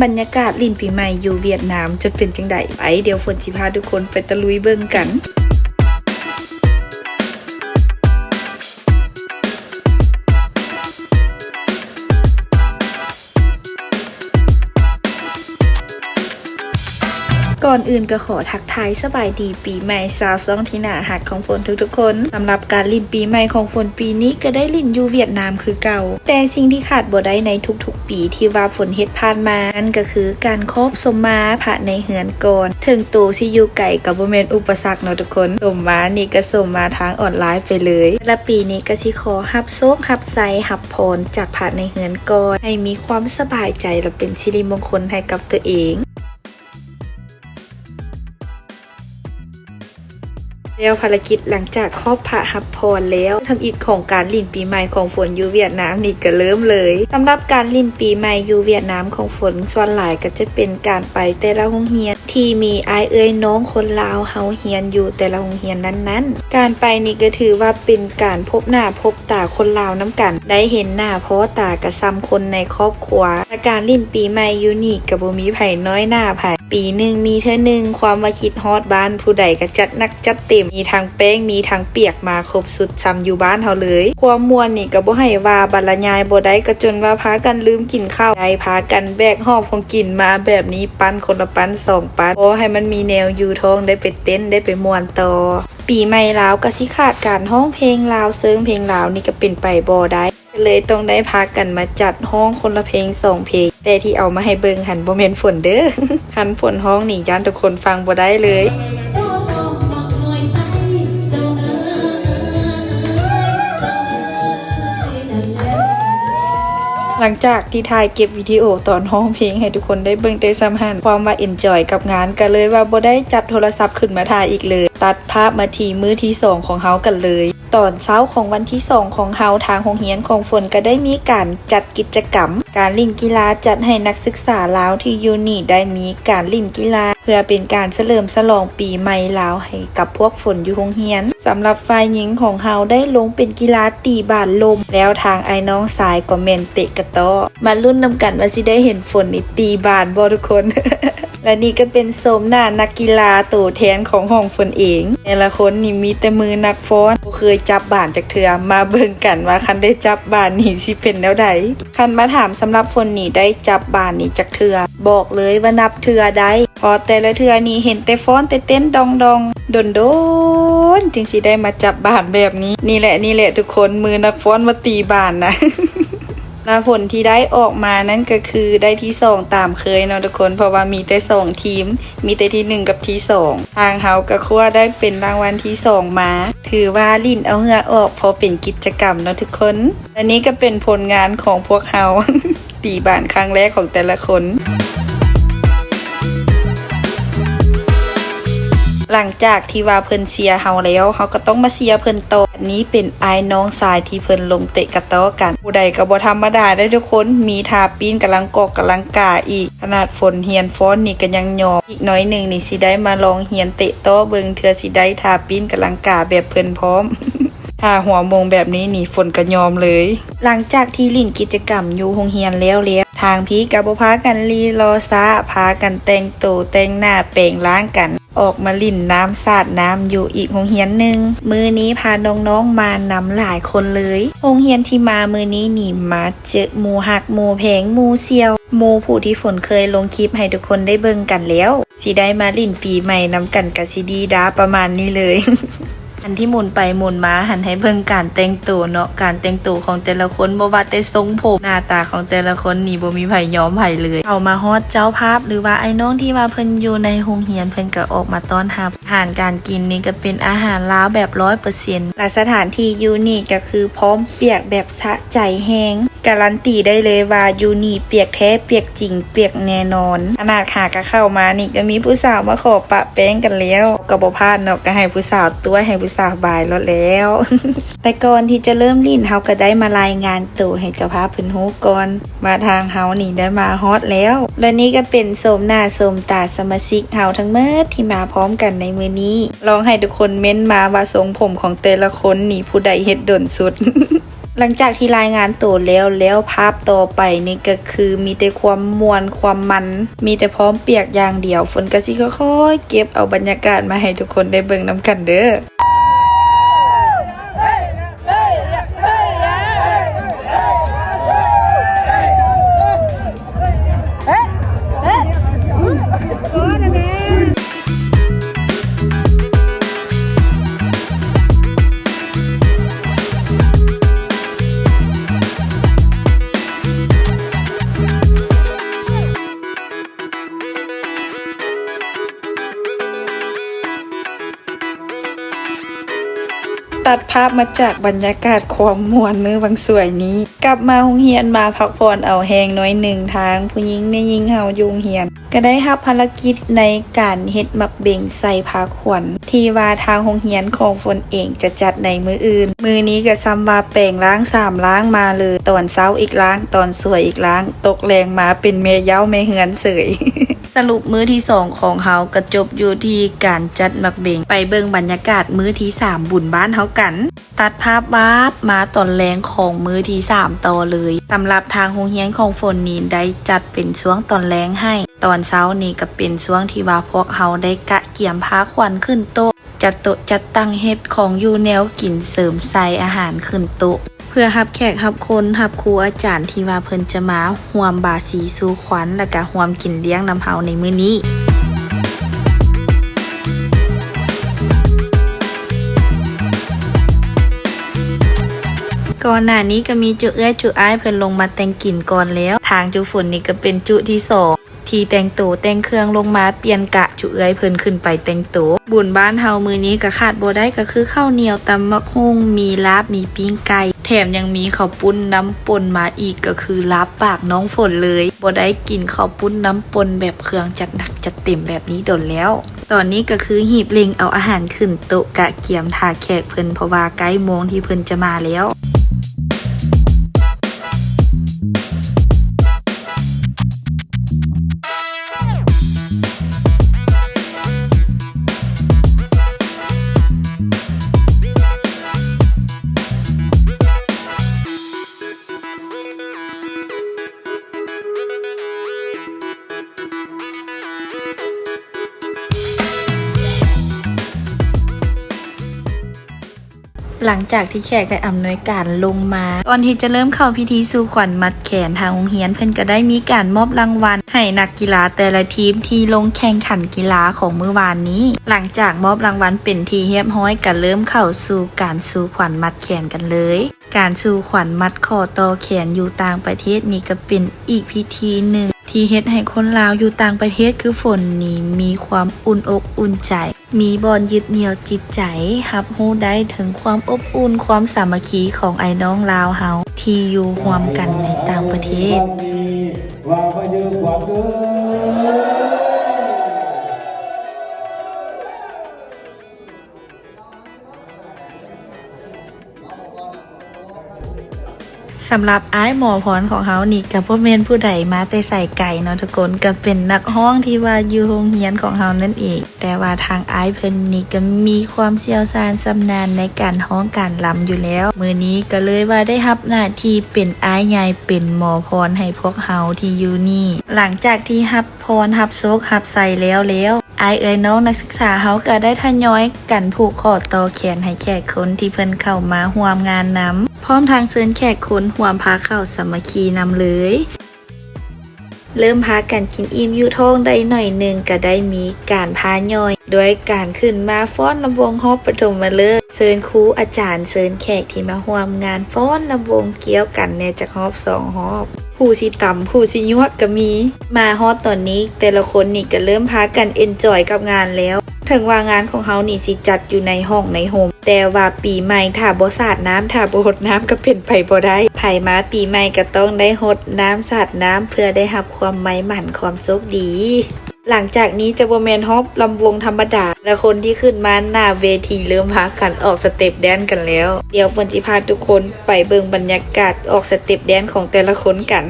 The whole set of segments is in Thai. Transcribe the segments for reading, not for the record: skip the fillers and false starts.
บรรยากาศลิ้นปีใหม่อยู่เวียดนามจะเป็นจังไดไปเดี๋ยวฝนสิพาทุกคนไปตะลุยเบิ่งกันก่อนอื่นก็ขอทักทายสบายดีปีใหม่สาวซ่องที่น่าหักของฝนทุกๆคนสำหรับการลิ้นปีใหม่ของฝนปีนี้ก็ได้ลิ้นอยู่เวียดนามคือเก่าแต่สิ่งที่ขาดบ่ได้ในทุกๆปีที่ว่าฝนเฮ็ดผ่านมานั่นก็คือการครอบสมมาพระในเฮือนก่อนถึงตูสิอยู่ไกลก็บ่แม่นอุปสรรคเนาะทุกคนสมมานี่ก็สมมาทางออนไลน์ไปเลยและปีนี้ก็สิขอรับโชครับไซรับพรจากพระในเฮือนก่อนให้มีความสบายใจและเป็นสิริมงคลให้กับตัวเองแล้วภารกิจหลังจากครอบพระหับพรแล้วทำอิฐของการลิ้นปีใหม่ของฝนอยู่เวียดนามนี่ก็เริ่มเลยสำหรับการลิ้นปีใหม่อยู่เวียดนามของฝนส่วนหลายก็จะเป็นการไปแต่ละโรงเรียนที่มีอ้ายเอ้ยน้องคนลาวเฮาเรียนอยู่แต่ละโรงเรียนนั้นๆการไปนี่ก็ถือว่าเป็นการพบหน้าพบตาคนลาวน้ำกันได้เห็นหน้าพ่อตากระซ้ำคนในครอบครัวและการลิ้นปีใหม่อยู่นี่ก็บ่มีไผน้อยหน้าไผปีหนึ่งมีเท่านึงความว่าคิดฮอดบ้านผู้ใดก็จัดนักจัดเต็มมีทางแป้งมีทางเปียกมาครบสุดซ้ำอยู่บ้านเฮาเลยความมวลนี่ก็บ่ให้ว่าบรรยายบ่ได้ก็จนว่าพากันลืมกินข้าวได้พากันแบกหอบของกินมาแบบนี้ปั้นคนละปั้น2ปั้นพอให้มันมีแนวอยู่ท้องได้ไปเต้นได้ไปม่วนต่อปีใหม่ลาวก็สิขาดการร้องเพลงลาวเซิงเพลงลาวนี่ก็เป็นไปบ่ได้เลยต้องได้พากันมาจัดห้องคนละเพลง2เพลงแต่ที่เอามาให้เบิ่งหันบ่แม่นฝนเด้อคันฝนห้องนี่ย่านทุกคนฟังบ่ได้เลยหลังจากที่ถ่ายเก็บวิดีโอตอนร้องเพลงให้ทุกคนได้เบิ่งแต่สำหันความว่าเอนจอยกับงานก็เลยว่าบ่ได้จับโทรศัพท์ขึ้นมาถ่ายอีกเลยตัดภาพมาที่มื้อที่2ของเฮากันเลยตอนเช้าของวันที่2ของเฮาทางโรงเรียนของฝนก็ได้มีการจัดกิจกรรมการเล่นกีฬาจัดให้นักศึกษาลาวที่อยู่นี่ได้มีการเล่นกีฬาเพื่อเป็นการเฉลิมฉลองปีใหม่ลาวให้กับพวกฝนอยู่โรงเรียนสำหรับฝ่ายหญิงของเฮาได้ลงเป็นกีฬาตีบาสลมแล้วทางไอ้น้องสายก็แม่นเตะกระต้อมาลุ้นนำกันว่าสิได้เห็นฝนนี่ตีบาสบ่ทุกคน และนี่ก็เป็นโสมหน้านักกีฬาตัวแทนของห้องฝนเองแต่ละคนนี่มีแต่มือนักฟ้อนบ่เคยจับบานจากเทือมาเบิ่งกันว่าคันได้จับบานนี่สิเป็นแนวใดคันมาถามสำหรับฝนนี่ได้จับบานนี่จากเทือบอกเลยว่านับเทือได้พอแต่ละเทือนี่เห็นแต่ฟ้อนแต่เต้นดองโดนจึงสิได้มาจับบานแบบนี้นี่แหละทุกคนมือนักฟ้อนมาตีบานนะ และผลที่ได้ออกมานั่นก็คือได้ที่2ตามเคยเนาะทุกคนเพราะว่ามีแต่2ทีมมีแต่ที่1กับที่2ทางเฮาก็คั่วได้เป็นรางวัลที่2มาถือว่าลิ้นเอาเหงื่อออกพอเป็นกิจกรรมเนาะทุกคนและนี้ก็เป็นผลงานของพวกเฮา ตีบานครั้งแรกของแต่ละคนหลังจากที่ว่าเพิ่นเชียร์เฮาแล้วเฮาก็ต้องมาเชียร์เพิ่นต่ออันนี้เป็นอ้ายน้องสายที่เพิ่นลงเตะกระต้อกันผู้ใดก็บ่ธรรมดาได้ทุกคนมีท่าปีนกำลังกอกกำลังกาอีกขนาดฝนเฮียนฟ้อนนี่ก็ยังยอมอีกน้อยนึงนี่สิได้มาลองเฮียนเตะต้อเบิ่งเทื่อสิได้ท่าปีนกำลังกาแบบเพิ่นพร้อม ถ้าหัวมงแบบนี้นี่ฝนก็ยอมเลยหลังจากที่ลิ้นกิจกรรมอยู่โรงเรียนแล้วทางพี่ก็บ่พากันรีรอซะพากันแต่งตัวแต่งหน้าแปรงล้างกันออกมาลิ่นน้ำสาดน้ำอยู่อีกโรงเรียนหนึ่งมื้อนี้พาน้องๆมานำหลายคนเลยโรงเรียนที่มามื้อนี้นี่มาเจอหมู่หักหมู่แพงหมู่เซียวหมู่ผู้ที่ฝนเคยลงคลิปให้ทุกคนได้เบิ่งกันแล้วสิได้มาลิ่นปีใหม่นำกันกะสิดีดาประมาณนี้เลย อันที่หมุนไปหมุนมาหันให้เบิ่งการแต่งตัวเนาะการแต่งตัวของแต่ละคนบ่ว่าแต่ทรงผมหน้าตาของแต่ละคนนี่บ่มีไผยอมไผเลยเอามาฮอดเจ้าภาพหรือว่าไอ้น้องที่ว่าเพิ่นอยู่ในโรงเรียนเพิ่นก็ออกมาต้อนรับอาหารการกินนี่ก็เป็นอาหารลาวแบบ 100% และสถานที่อยู่นี่ก็คือพร้อมเปียกแบบสะใจแฮงการันตีได้เลยว่าอยู่นี่เปียกแท้เปียกจริงเปียกแน่นอนขนาดขากะเข้ามานี่ก็มีผู้สาวมาขอปะแป้งกันแล้วก็บ่พลาดเนาะก็ให้ผู้สาวตัวให้ผู้สาวบายแล้ว แต่ก่อนที่จะเริ่มลิ้นเฮาก็ได้มารายงานตัวให้เจ้าภาพเพิ่นฮู้ก่อนมาทางเฮานี่ได้มาฮอตแล้วและนี่ก็เป็นโสมหน้าโสมตาสมาชิกเฮาทั้งหมดที่มาพร้อมกันในมื้อนี้ลองให้ทุกคนเม้นมาว่าทรงผมของแต่ละคนนี่ผู้ใดเฮ็ดดนสุด หลังจากที่รายงานตัวแล้วภาพต่อไปนี่ก็คือมีแต่ความมวนความมันมีแต่พร้อมเปียกอย่างเดียวฝนก็สิค่อยๆเก็บเอาบรรยากาศมาให้ทุกคนได้เบิ่งนำกันเด้อตัดภาพมาจากบรรยากาศความมวนมือบางสวยนี้กลับมาโรงเรียนมาพักผ่อนเอาแหงน้อยหนึ่งทางผู้หญิงแม่หญิงเฮาอยู่โรงเรียนก็ได้รับภารกิจในการเฮ็ดมักเบ่งใส่ผ้าขวัญที่ว่าทางโรงเรียนของฝนเองจะจัดในมื้ออื่นมื้อนี้ก็ซ้ำว่าแปลงล้าง3ล้างมาเลยตอนเช้าอีกล้างตอนสวยอีกล้างตกแรงมาเป็นแม่เย้าแม่เฮือนเสย สรุปมื้อที่2ของเฮาก็จบอยู่ที่การจัดมักเบ่งไปเบิ่งบรรยากาศมื้อที่3บุญบ้านเฮากันตัดภาพวาบมาตอนแรงของมื้อที่3ต่อเลยสำหรับทางโรงเรียนของฝนนี่ได้จัดเป็นช่วงตอนแรงให้ตอนเช้านี่ก็เป็นช่วงที่ว่าพวกเฮาได้กะเกี่ยมผ้าขวัญขึ้นโต๊ะจัดโต๊ะจัดตั้งเฮ็ดของอยู่แนวกินเสริมใส่อาหารขึ้นโต๊ะเพื่อรับแขกรับคนรับครูอาจารย์ที่ว่าเพิ่นจะมาร่วมบาสีสู่ขวัญและก็ร่วมกินเลี้ยงนำเฮาในมื้อนี้ก่อนหน้านี้ก็มีจุเอื้อยจุอ้ายเพิ่นลงมาแต่งกลิ่นก่อนแล้วทางจุฝนนี่ก็เป็นจุที่2ที่แต่งตัวแต่งเครื่องลงมาเปลี่ยนกะจุเอื้อยเพิ่นขึ้นไปแต่งตัวบุญบ้านเฮามื้อนี้ก็ขาดบ่ได้ก็คือข้าวเหนียวตำมักหุ่งมีลาบมีปิ้งไก่แถมยังมีข้าวปุ้นน้ำปนมาอีกก็คือลาบปากน้องฝนเลยบ่ได้กินข้าวปุ้นน้ำปนแบบเครื่องจัดหนักจัดเต็มแบบนี้โดนแล้วตอนนี้ก็คือหีบเล็งเอาอาหารขึ้นโต๊ะกะเกียมทาแขกเพิ่นเพราะว่าใกล้โมงที่เพิ่นจะมาแล้วหลังจากที่แขกได้อำนวยการลงมาก่อนที่จะเริ่มเข้าพิธีสู่ขวัญมัดแขนทางโรงเรียนเพิ่นก็ได้มีการมอบรางวัลให้นักกีฬาแต่ละทีมที่ลงแข่งขันกีฬาของมื้อวานนี้หลังจากมอบรางวัลเป็นที่เรียบร้อยก็เริ่มเข้าสู่การสู่ขวัญมัดแขนกันเลยการสู่ขวัญมัดคอต่อแขนอยู่ต่างประเทศนี่ก็เป็นอีกพิธีหนึ่งที่เฮ็ดให้คนลาวอยู่ต่างประเทศคือฝนนี่มีความอุ่นอกอุ่นใจมีบอนยึดเหนี่ยวจิตใจรับรู้ได้ถึงความอบอุ่นความสามัคคีของไอ้น้องลาวเฮาที่อยู่ร่วมกันในต่างประเทศ สำหรับอ้ายหมอพรของเขานี่กับพ่อแม่นผู้ใดมาแต่ใส่ไก่เนาะทุกคนก็เป็นนักฮ้องที่ว่าอยู่โรงเรียนของเขานั่นเองแต่ว่าทางอ้ายเพิ่นนี่ก็มีความเชี่ยวชาญชำนาญในการฮ้องการลำอยู่แล้วมื้อนี้ก็เลยว่าได้รับหน้าที่เป็นอ้ายใหญ่เป็นหมอพรให้พวกเฮาที่อยู่นี่หลังจากที่รับพรรับโชครับใส่แล้วอ้ายเอ๋ยน้องนักศึกษาเฮาก็ได้ทยอยกันผูกคอต่อแขนให้แขกคนที่เพิ่นเข้ามาร่วมงานนำพร้อมทางเชิญแขกคนร่วมพาเข้าสามัคคีนำเลยเริ่มพากันกินอิ่มอยู่ท้องได้หน่อยหนึ่งก็ได้มีการพาย่อยโดยการขึ้นมาฟ้อนลำวงฮอบปฐมฤกษ์เชิญครูอาจารย์เชิญแขกที่มาร่วมงานฟ้อนลำวงเกี่ยวกันแน่จากฮอบ2ฮอบผู้สิต่ำผู้สิยวกก็มีมาฮอดตอนนี้แต่ละคนนี่ก็เริ่มพากันเอนจอยกับงานแล้วถึงว่างานของเฮานี่สิจัดอยู่ในห้องในโฮมแต่ว่าปีใหม่ถ้าบ่สาดน้ำถ้าบ่รดน้ำก็เป็นไปบ่ได้ไผมาปีใหม่ก็ต้องได้รดน้ำสาดน้ำเพื่อได้รับความหมายมั่นความสุขดีหลังจากนี้จะบ่แม่นฮอบลำวงธรรมดาและคนที่ขึ้นมาหน้าเวทีเริ่มพากันออกสเต็ปแดนกันแล้วเดี๋ยวฝนสิพาทุกคนไปเบิ่งบรรยากาศออกสเต็ปแดนของแต่ละคนกัน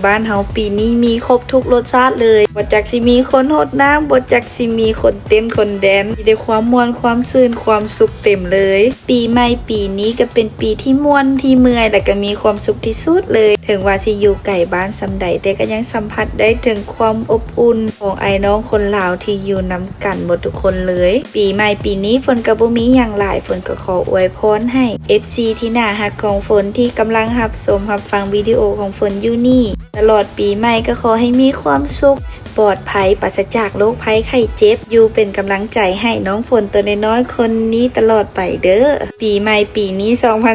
บ้านเฮาปีนี้มีครบทุกรสชาติเลยบ่จักสิมีคนโหดน้ำบ่จักสิมีคนเต้นคนแดนมีแต่ความม่วนความซื่นความสุขเต็มเลย ปีใหม่ปีนี้ก็เป็นปีที่ม่วนที่เมื่อยและก็มีความสุขที่สุดเลยถึงว่าสิอยู่ไกลบ้านซำใดแต่ก็ยังสัมผัสได้ถึงความอบอุ่นของไอ้น้องคนลาวที่อยู่นำกันหมดทุกคนเลยปีใหม่ปีนี้ฝนก็บ่มีหยังหลายฝนก็ขออวยพรให้ FC ที่น่าฮักของฝนที่กำลังรับชมรับฟังวิดีโอของฝนอยู่นี่ตลอดปีใหม่ก็ขอให้มีความสุขปลอดภัยปราศจากโรคภัยไข้เจ็บอยู่เป็นกำลังใจให้น้องฝนตัวน้อยๆคนนี้ตลอดไปเด้อปีใหม่ปีนี้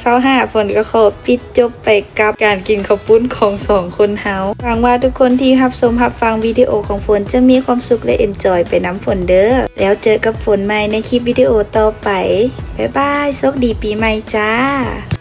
2025ฝนก็ขอปิดจบไปกับการกินข้าวปุ้นของสองคนเฮาหวังว่าทุกคนที่รับชมรับฟังวิดีโอของฝนจะมีความสุขและเอนจอยไปน้ำฝนเด้อแล้วเจอกับฝนใหม่ในคลิปวิดีโอต่อไปบ๊ายบายโชคดีปีใหม่จ้า